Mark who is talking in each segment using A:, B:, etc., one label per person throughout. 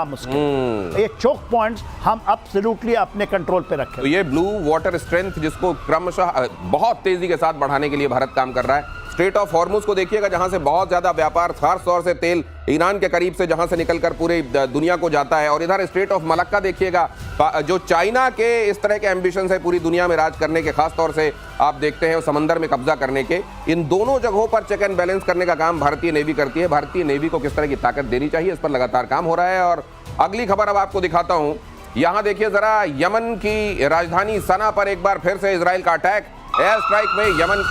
A: मुश्किल। ये choke points हम एब्सोल्युटली अपने कंट्रोल पे रखें।
B: तो ये ब्लू वाटर स्ट्रेंथ जिसको क्रमशः बहुत तेजी के साथ बढ़ाने के लिए भारत काम कर रहा है। स्ट्रेट ऑफ हॉर्मुज को देखिएगा, जहां से बहुत ज्यादा व्यापार, खास तौर से तेल ईरान के करीब से जहां से निकलकर पूरी दुनिया को जाता है। और इधर स्ट्रेट ऑफ मलक्का देखिएगा, जो चाइना के इस तरह के एम्बिशंस है पूरी दुनिया में राज करने के, खास तौर से आप देखते हैं समंदर में कब्जा करने के, इन दोनों जगहों पर चेक एंड बैलेंस करने का काम भारतीय नेवी करती है। भारतीय नेवी को किस तरह की ताकत देनी चाहिए, इस पर लगातार काम हो रहा है। और अगली खबर अब आपको दिखाता हूं, यहां देखिए जरा, यमन की राजधानी सना पर एक बार फिर से इजराइल का अटैक। एयर स्ट्राइक में यमन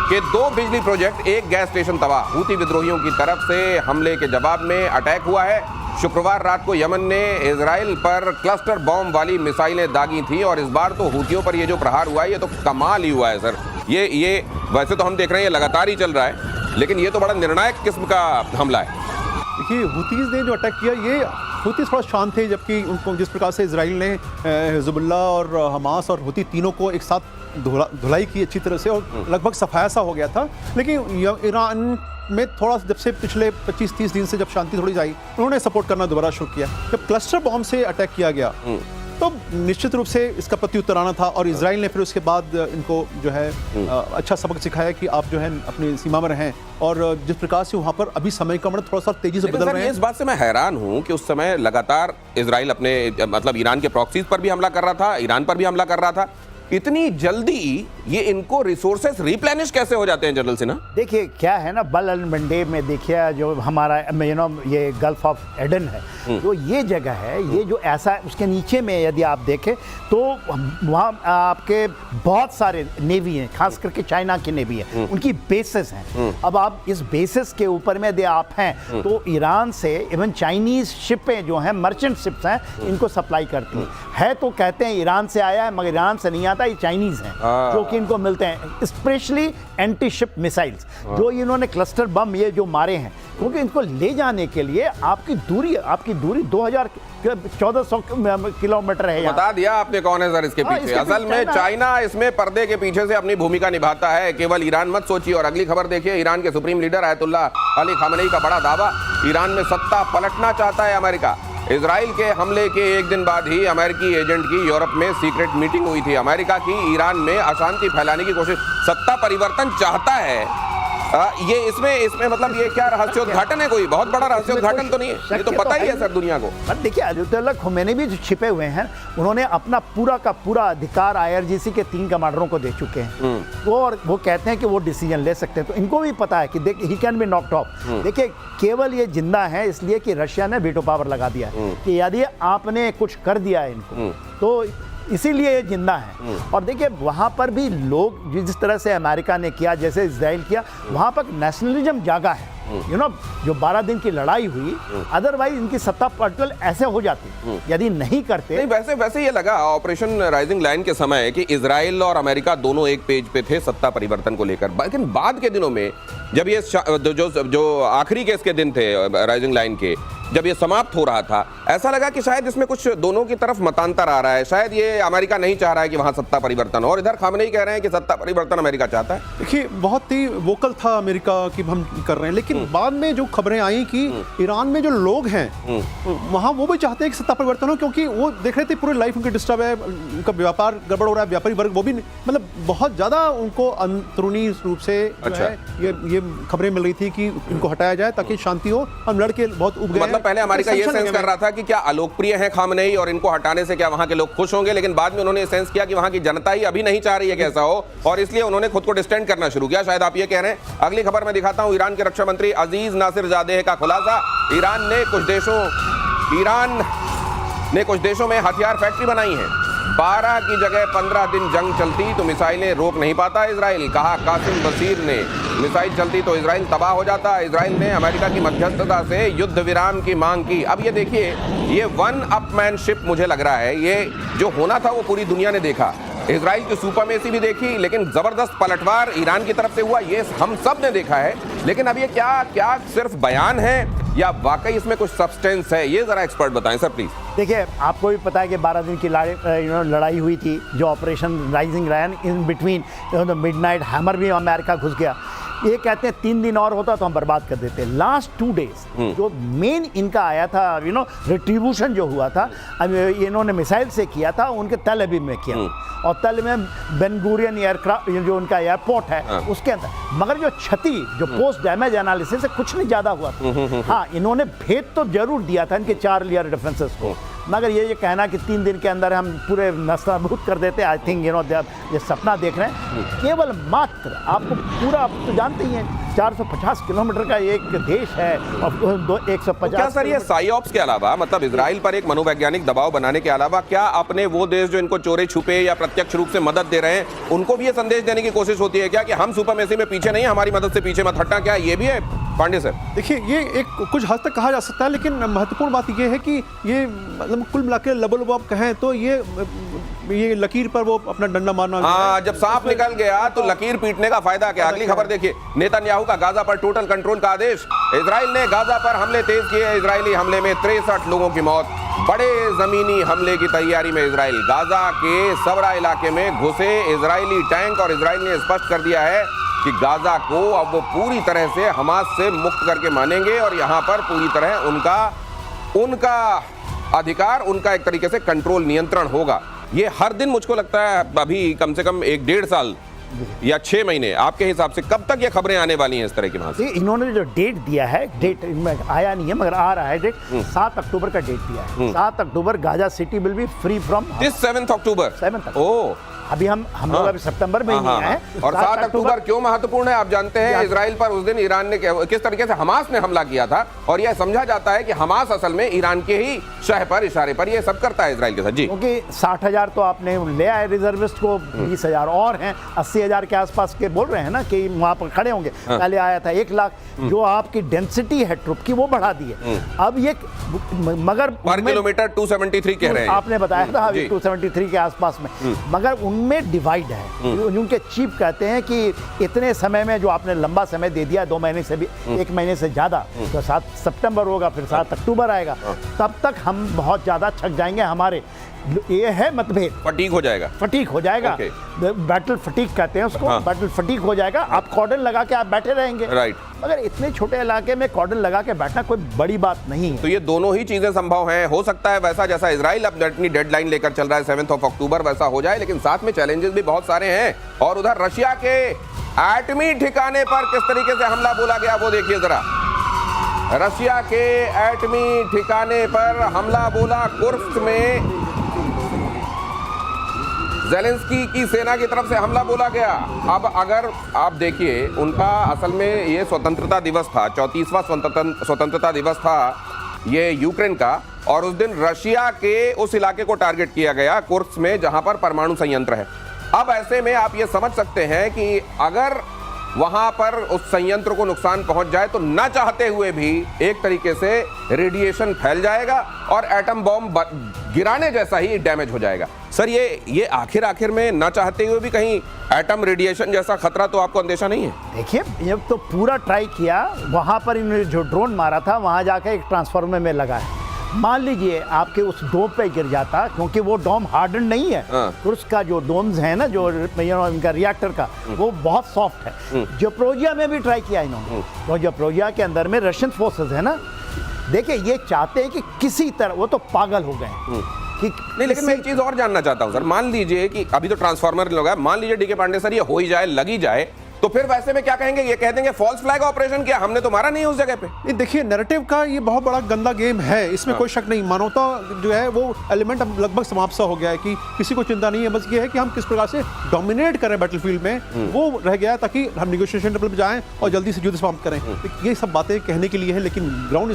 B: के 2 बिजली प्रोजेक्ट, 1 गैस स्टेशन तबाह। हूती विद्रोहियों की तरफ से हमले के जवाब में अटैक हुआ है। शुक्रवार रात को यमन ने इजराइल पर क्लस्टर बॉम्ब वाली मिसाइलें दागी थी, और इस बार तो हूतियों पर ये जो प्रहार हुआ है ये तो कमाल ही हुआ है सर। ये वैसे तो हम देख रहे हैं ये लगातार ही चल रहा है, लेकिन ये तो बड़ा निर्णायक किस्म का हमला है।
C: देखिए, हूतीज़ ने जो अटैक किया, ये हूतीज़ थोड़ा शांत थे, जबकि उनको जिस प्रकार से इजराइल ने हिजबुल्ला और हमास और हूती तीनों को एक साथ धुलाई की अच्छी तरह से, और लगभग सफाया सा हो गया था। लेकिन ईरान में थोड़ा, जब से पिछले 25-30 दिन से जब शांति थोड़ी आई, उन्होंने सपोर्ट करना दोबारा शुरू किया। जब क्लस्टर बॉम्ब से अटैक किया गया तो निश्चित रूप से इसका प्रत्युत्तर आना था, और इजराइल ने फिर उसके बाद इनको जो है अच्छा सबक सिखाया कि आप जो है अपनी सीमा में रहें। और जिस प्रकार से वहाँ पर अभी समय का थोड़ा सा तेजी से बदल रहे हैं।
B: इस बात से मैं हैरान हूं कि उस समय लगातार इजराइल अपने मतलब ईरान के प्रॉक्सीज पर भी हमला कर रहा था, ईरान पर भी हमला कर रहा था। इतनी जल्दी ये इनको रिसोर्सेस रिप्लेनिश कैसे हो जाते हैं जनरल सिन्हा?
A: देखिए क्या है ना, बल एंड मंडे में देखिए जो हमारा ये गल्फ ऑफ एडन है, तो ये जगह है, ये जो ऐसा उसके नीचे में यदि आप देखें तो वहाँ आपके बहुत सारे नेवी हैं, खास करके चाइना की नेवी है, उनकी बेसेस हैं। अब आप इस बेसेस के ऊपर में यदि आप हैं तो ईरान से इवन चाइनीज शिपें जो हैं, मर्चेंट शिप्स हैं, इनको सप्लाई करती है। तो कहते हैं ईरान से आया है, मगर ईरान से नहीं आता, ये चाइनीज हैं जो कि इनको मिलते हैं, स्पेशली एंटी शिप मिसाइल्स जो इन्होंने क्लस्टर बम ये जो मारे हैं, क्योंकि इनको ले जाने के लिए आपकी दूरी 1400 किलोमीटर है।
B: बता दिया आपने कौन है सर इसके पीछे। असल में चाइना इसमें पर्दे के पीछे से अपनी भूमिका निभाता है, केवल ईरान मत सोचिए। और अगली खबर देखिए, ईरान के supreme leader Ayatollah Ali Khamenei का बड़ा दावा, ईरान में सत्ता पलटना चाहता है अमेरिका। इजराइल के हमले के एक दिन बाद ही अमेरिकी एजेंट की यूरोप में सीक्रेट मीटिंग हुई थी। अमेरिका की ईरान में अशांति फैलाने की कोशिश, सत्ता परिवर्तन चाहता है। ये इसमें मतलब ये क्या रहस्योद्घाटन है? कोई बहुत बड़ा रहस्योद्घाटन तो नहीं है, ये तो पता ही है सर दुनिया को।
A: देखिए, अयतुल्लाह खोमेनी भी जो छिपे हुए हैं, उन्होंने अपना पूरा का पूरा अधिकार IRGC के 3 कमांडरों को दे चुके हैं। वो कहते हैं कि वो डिसीजन ले सकते हैं, तो इनको भी पता है कि देखिए he can be knocked of. देखिए, केवल ये जिंदा है इसलिए कि रशिया ने वीटो पावर लगा दिया है कि यदि आपने कुछ कर दिया है इनको, तो इसीलिए ये जिंदा है। और देखिए, वहाँ पर भी लोग जिस तरह से अमेरिका ने किया, जैसे इजराइल किया, वहाँ पर नेशनलिज्म जागा है। जो 12 दिन की लड़ाई हुई, अदरवाइज इनकी सत्ता पलटल ऐसे हो जाती यदि नहीं करते।
B: नहीं, वैसे ये लगा ऑपरेशन राइजिंग लाइन के समय कि इजराइल और अमेरिका दोनों एक पेज पे थे सत्ता परिवर्तन को लेकर। लेकिन बाद के दिनों में जब ये जो आखिरी केस के दिन थे राइजिंग लाइन के, जब ये समाप्त हो रहा था, ऐसा लगा कि शायद इसमें कुछ दोनों की तरफ मतांतर आ रहा है। शायद ये अमेरिका नहीं चाह रहा है कि वहां सत्ता परिवर्तन हो, और इधर खामेनी कह रहे हैं कि सत्ता परिवर्तन अमेरिका चाहता है।
C: देखिए, बहुत ही वोकल था अमेरिका कि हम कर रहे हैं, लेकिन बाद में जो खबरें आई कि ईरान में जो लोग हैं वहां वो भी चाहते हैं कि सत्ता परिवर्तन हो, क्योंकि वो देख रहे थे पूरी लाइफ उनकी डिस्टर्ब है, उनका व्यापार गड़बड़ हो रहा है, व्यापारी वर्ग वो भी मतलब बहुत ज्यादा उनको अंदरूनी रूप से ये खबरें मिल रही थी कि इनको हटाया जाए ताकि शांति हो। हम लड़के बहुत उब गए।
B: पहले अमेरिका ये सेंस कर रहा था कि क्या अलोकप्रिय है खामेनी और इनको हटाने से क्या वहां के लोग खुश होंगे, लेकिन बाद में उन्होंने सेंस किया कि वहां की जनता ही अभी नहीं चाह रही है कि ऐसा हो, और इसलिए उन्होंने खुद को डिस्टेंड करना शुरू किया। शायद आप ये कह रहे हैं। अगली खबर में दिखाता हूं, ईरान के रक्षा मंत्री अजीज नासिरजादेह का खुलासा। ईरान ने कुछ देशों में हथियार फैक्ट्री बनाई है। 12 की जगह 15 दिन जंग चलती तो मिसाइलें रोक नहीं पाता इजराइल। कहा कासिम बसीर ने, मिसाइल चलती तो इजराइल तबाह हो जाता। इजराइल ने अमेरिका की मध्यस्थता से युद्ध विराम की मांग की। अब ये देखिए, ये वन अपमैनशिप मुझे लग रहा है, ये जो होना था वो पूरी दुनिया ने देखा। इजराइल की सुपरमेसी भी देखी, लेकिन जबरदस्त पलटवार ईरान की तरफ से हुआ, ये हम सब ने देखा है। लेकिन अब ये क्या सिर्फ बयान है या वाकई इसमें कुछ सब्सटेंस है, ये जरा एक्सपर्ट बताएं सर प्लीज।
A: देखिए, आपको भी पता है कि 12 दिन की लड़ाई हुई थी, जो operation rising lion, in between midnight hammer भी अमेरिका घुस गया। ये कहते हैं 3 दिन और होता तो हम बर्बाद कर देते। लास्ट 2 डेज जो मेन इनका आया था, रिट्रीब्यूशन जो हुआ था, इन्होंने मिसाइल से किया था, उनके तल अबीब में किया और तल में बेन गुरियन एयरक्राफ्ट जो उनका एयरपोर्ट है उसके अंदर। मगर जो क्षति जो पोस्ट डैमेज एनालिसिस से कुछ नहीं ज्यादा हुआ था। हाँ, इन्होंने भेद तो जरूर दिया था इनके 4 लेयर डिफेंसेस को, मगर ये कहना कि 3 दिन के अंदर हम पूरे नस्ताभूत कर देते, आई थिंक ये सपना देख रहे हैं। केवल मात्र आपको पूरा, आप तो जानते ही हैं 450 किलोमीटर का एक देश है और 150।
B: क्या सर ये साइऑप्स के अलावा, मतलब इजराइल पर एक मनोवैज्ञानिक दबाव बनाने के अलावा, क्या अपने वो देश जो इनको चोरे छुपे या प्रत्यक्ष रूप से मदद दे रहे हैं, उनको भी ये संदेश देने की कोशिश होती है क्या कि हम सुपरमेसी में पीछे नहीं, हमारी मदद से पीछे मत हटना? क्या ये भी है पांडे सर?
C: देखिए, ये एक कुछ हद तक कहा जा सकता है, लेकिन महत्वपूर्ण बात ये है कि ये मतलब कुल मिलाकर लबल आप कहें तो ये लकीर पर वो अपना डंडा मारना।
B: हाँ, जब सांप निकल गया तो लकीर पीटने का फायदा क्या? अगली खबर देखिए, नेतन्याहू का गाजा पर टोटल कंट्रोल का आदेश। इजराइल ने गाजा पर हमले तेज किए। इजरायली हमले में 63 लोगों की मौत। बड़े जमीनी हमले की तैयारी में इजराइल। गाजा के सबरा इलाके में घुसे इजरायली टैंक और इजराइल ने स्पष्ट कर दिया है कि गाजा को अब वो पूरी तरह से हमास से मुक्त करके मानेंगे और यहां पर पूरी तरह उनका अधिकार, उनका एक तरीके से कंट्रोल, नियंत्रण होगा। ये हर दिन मुझको लगता है अभी कम से कम 1-1.5 साल या 6 महीने, आपके हिसाब से कब तक ये खबरें आने वाली हैं इस तरह की? वहां से
A: इन्होंने जो डेट दिया है, डेट इनमें आया नहीं है मगर आ रहा है डेट, 7 अक्टूबर का डेट दिया है। 7 October Gaza City will be free from.
B: 7 October.
A: 7
B: oh,
A: अभी हम लोग अभी सितंबर में ही आए हैं।
B: और 7 अक्टूबर क्यों महत्वपूर्ण है आप जानते हैं? इजराइल पर उस दिन ईरान ने किस तरीके से हमास ने हमला किया था, और यह समझा जाता है कि हमास असल में ईरान के ही शह पर, इशारे पर ये सब करता है इजराइल के साथ। जी,
A: क्योंकि 60,000 तो आपने ले आए रिजर्विस्ट को, 20,000 और हैं, 80,000 के आसपास के बोल रहे हैं ना कि वहां पर खड़े होंगे। पहले आया था 1 लाख। जो आपकी डेंसिटी है ट्रुप की वो बढ़ा दी है अब ये, मगर
B: पर किलोमीटर 273 कह रहे हैं,
A: आपने बताया था 273 के आसपास में, मगर उनमें डिवाइड है। उनके चीफ कहते हैं कि इतने समय में जो आपने लंबा समय दे दिया, 2 महीने से भी 1 महीने से ज्यादा, तो 7 सितंबर होगा, फिर 7 अक्टूबर आएगा, तब तक हम बहुत ज्यादा थक जाएंगे। हमारे ये है मतभेद,
B: फटीक हो जाएगा,
A: फटीक हो जाएगा, बैटल फटीक कहते हैं उसको। बैटल फटीक हो जाएगा, आप कॉर्डन लगा के आप बैठे रहेंगे।
B: राइट।
A: मगर इतने छोटे इलाके में कॉर्डन लगा के बैठना कोई बड़ी बात नहीं है।
B: तो ये दोनों ही चीजें संभव हैं। हो सकता है वैसा जैसा इजराइल अब अपनी डेडलाइन लेकर चल रहा है 7 अक्टूबर, वैसा हो जाए, लेकिन साथ में चैलेंजेस भी बहुत सारे हैं। और उधर रशिया के एटमी ठिकाने पर किस तरीके से हमला बोला गया वो देखिए जरा। रशिया के एटमी ठिकाने पर हमला बोला कुर्स्क में, ज़ेलेंस्की की सेना की तरफ से हमला बोला गया। अब अगर आप देखिए, उनका असल में ये स्वतंत्रता दिवस था, 34वां स्वतंत्रता दिवस था ये यूक्रेन का, और उस दिन रशिया के उस इलाके को टारगेट किया गया कुर्स्क में जहां पर परमाणु संयंत्र है। अब ऐसे में आप ये समझ सकते हैं कि अगर वहां पर उस संयंत्र को नुकसान पहुंच जाए तो न चाहते हुए भी एक तरीके से रेडिएशन फैल जाएगा और एटम बॉम्ब गिराने जैसा ही डैमेज हो जाएगा। सर, ये आखिर में न चाहते हुए भी कहीं एटम रेडिएशन जैसा खतरा तो आपको अंदेशा नहीं है?
A: देखिए, ये तो पूरा ट्राई किया, वहां पर इन्होंने जो ड्रोन मारा था वहां जाकर एक ट्रांसफार्मर में लगा है। मान लीजिए आपके उस डोम पे गिर जाता, क्योंकि वो डोम हार्डन नहीं है, तो उसका जो डोम्स है ना, जो इनका रिएक्टर का, वो बहुत सॉफ्ट है। ज़पोरिज़िया में भी ट्राई किया इन्होंने, तो ज़पोरिज़िया के अंदर में रशियन फोर्सेस है ना, देखिए ये चाहते हैं कि किसी तरह, वो तो पागल हो गए कि
B: नहीं, लेकिन मैं एक चीज और जानना चाहता हूं सर। मान लीजिए कि अभी तो ट्रांसफार्मर लगा, मान लीजिए डीके पांडे सर ये हो ही जाए, लगी जाए, तो फिर वैसे में क्या कहेंगे? ये कह देंगे फॉल्स फ्लैग ऑपरेशन किया, हमने तो मारा नहीं उस जगह पे।
C: ये देखिए, नैरेटिव का ये बहुत बड़ा गंदा गेम है, इसमें कोई शक नहीं। मानवता जो है वो एलिमेंट अब लगभग समाप्त सा हो गया है कि किसी को चिंता नहीं है, बस ये है कि हम किस प्रकार से डोमिनेट करें बैटलफील्ड में, वो रह गया है, ताकि हम निगोशिएशन टेबल पे जाएं और जल्दी से युद्ध समाप्त करें। ये सब बातें कहने के लिए है, लेकिन ग्राउंड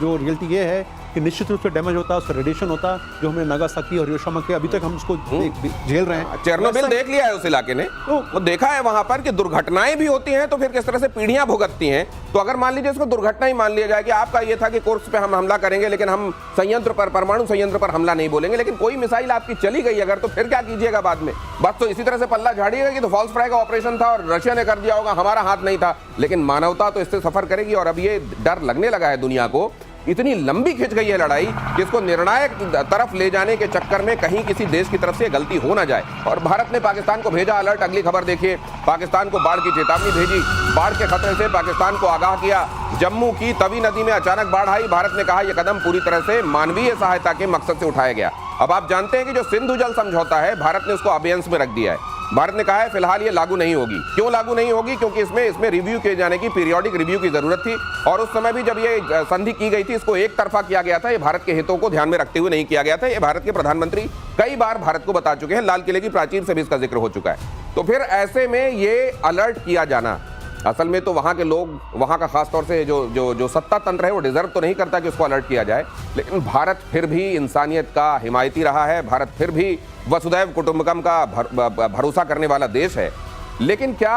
C: जो रियलिटी ये है कि निश्चित रूप से डैमेज होता है, उसका रेडिएशन होता है, जो हमने नागासाकी और हिरोशिमा के अभी तक हम उसको झेल रहे हैं।
B: चेरनोबिल देख लिया है उस इलाके ने, तो वो देखा है वहां पर कि दुर्घटनाएं भी होती हैं, तो फिर किस तरह से पीढ़ियां भुगतती हैं। तो अगर मान लीजिए इसको दुर्घटना ही मान लिया जाए कि आपका ये था कि कुर्स्क पे हम हमला करेंगे, लेकिन हम संयंत्र पर, परमाणु संयंत्र पर हमला नहीं बोलेंगे, लेकिन कोई मिसाइल आपकी चली गई अगर, तो फिर क्या कीजिएगा बाद में? बस तो इसी तरह से पल्ला झाड़िएगा कि तो फॉल्स फ्लैग ऑपरेशन था और रशिया ने कर दिया होगा, हमारा हाथ नहीं था। लेकिन मानवता तो इससे सफर करेगी, और अब ये डर लगने लगा है दुनिया को इतनी लंबी खिंच गई है लड़ाई कि इसको निर्णायक तरफ ले जाने के चक्कर में कहीं किसी देश की तरफ से गलती हो ना जाए। और भारत ने पाकिस्तान को भेजा अलर्ट। अगली खबर देखिए, पाकिस्तान को बाढ़ की चेतावनी भेजी, बाढ़ के खतरे से पाकिस्तान को आगाह किया। जम्मू की तवी नदी में अचानक बाढ़ आई, भारत ने कहा यह कदम पूरी तरह से मानवीय सहायता के मकसद से उठाया गया। अब आप जानते हैं कि जो सिंधु जल समझौता है, भारत ने उसको अबेयंस में रख दिया है। भारत ने कहा है फिलहाल ये लागू नहीं होगी। क्यों लागू नहीं होगी? क्योंकि इसमें रिव्यू किए जाने की, पीरियोडिक रिव्यू की जरूरत थी। और उस समय भी जब ये संधि की गई थी, इसको एक तरफा किया गया था। ये भारत के हितों को ध्यान में रखते हुए नहीं किया गया था। ये भारत के प्रधानमंत्री कई बार भारत को बता चुके हैं, लाल किले की प्राचीर से भी इसका जिक्र हो चुका है। तो फिर ऐसे में ये अलर्ट किया जाना, असल में तो वहां के लोग, वहां का खासतौर से जो सत्ता तंत्र है वो डिजर्व तो नहीं करता कि उसको अलर्ट किया जाए, लेकिन भारत फिर भी इंसानियत का हिमायती रहा है। भारत फिर भी वसुधैव कुटुंबकम का भरोसा करने वाला देश है। लेकिन क्या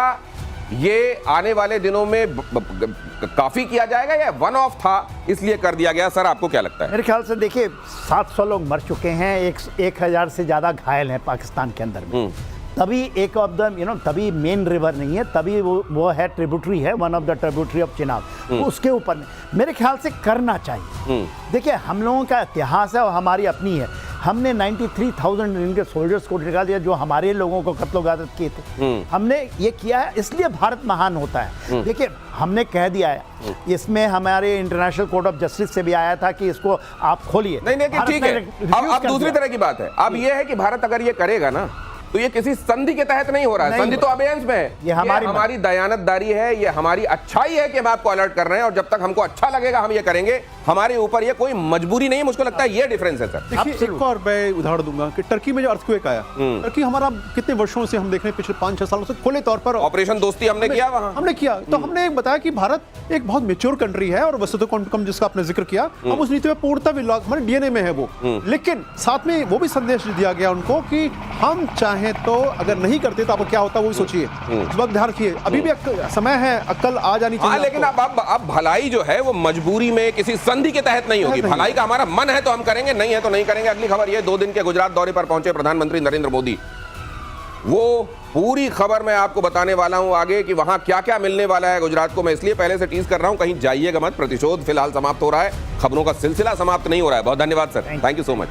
B: ये आने वाले दिनों में काफी किया जाएगा या वन ऑफ था इसलिए कर दिया गया? सर, आपको क्या लगता है?
A: मेरे ख्याल से देखिए, 700 लोग मर चुके हैं, 1000 से ज्यादा घायल हैं पाकिस्तान के अंदर में। तभी एक ऑफ द तभी मेन रिवर नहीं है, तभी वो है ट्रिब्यूटरी है, one of the tributary of Chenab, तो उसके ऊपर मेरे ख्याल से करना चाहिए। देखिए, हम लोगों का इतिहास है और हमारी अपनी है। हमने 93,000 इनके सोल्जर्स को निकाल दिया जो हमारे लोगों को कत्लो-गारत किए थे। हमने ये किया है, इसलिए भारत महान होता है। देखिए, हमने कह दिया है, इसमें हमारे इंटरनेशनल कोर्ट ऑफ जस्टिस से भी आया था कि इसको आप खोलिए।
B: नहीं, ठीक है। अब दूसरी तरह की बात है, अब ये है कि भारत अगर ये करेगा ना, तो ये किसी संधि के तहत नहीं हो रहा है। संधि तो अबेयंस में है। ये हमारी दयानतदारी है, ये हमारी अच्छाई है कि हम आपको अलर्ट कर रहे हैं, और जब तक हमको अच्छा लगेगा हम ये करेंगे। हमारे ऊपर ये कोई मजबूरी नहीं है। मुझको लगता है ये डिफरेंस है। सर,
C: देखिए, एक और मैं उदाहरण दूंगा कि टर्की में जो अर्थक्वेक आया, टर्की हमारा कितने वर्षों से हम देख रहे हैं, पिछले 5-6 सालों से खुले तौर पर
B: ऑपरेशन दोस्ती हमने किया, वहां
C: हमने किया। तो हमने बताया कि भारत एक बहुत मेच्योर कंट्री है और वसुधैव कुटुंबकम जिसका आपने जिक्र किया, हम उस नीति में पूर्णतः हमारे डीएनए में है वो। लेकिन साथ में वो भी संदेश दिया गया उनको कि हम चाहें तो अगर नहीं करते तो अब क्या होता है वो भी सोचिए, इस बात ध्यान रखिए। अभी भी समय है, अक्ल आ जानी चाहिए।
B: लेकिन अब भलाई जो है वो मजबूरी में किसी संधि के तहत नहीं होगी। भलाई का हमारा मन है तो हम करेंगे, नहीं है तो नहीं करेंगे। अगली खबर ये, 2 दिन के गुजरात दौरे पर पहुंचे प्रधानमंत्री नरेंद्र मोदी। वो पूरी खबर मैं आपको बताने वाला हूं आगे कि वहां क्या क्या मिलने वाला है गुजरात को। मैं इसलिए पहले से टीज कर रहा हूं, कहीं जाइएगा मत। प्रतिशोध फिलहाल समाप्त हो रहा है, खबरों का सिलसिला समाप्त नहीं हो रहा है। बहुत धन्यवाद sir, thank you so much.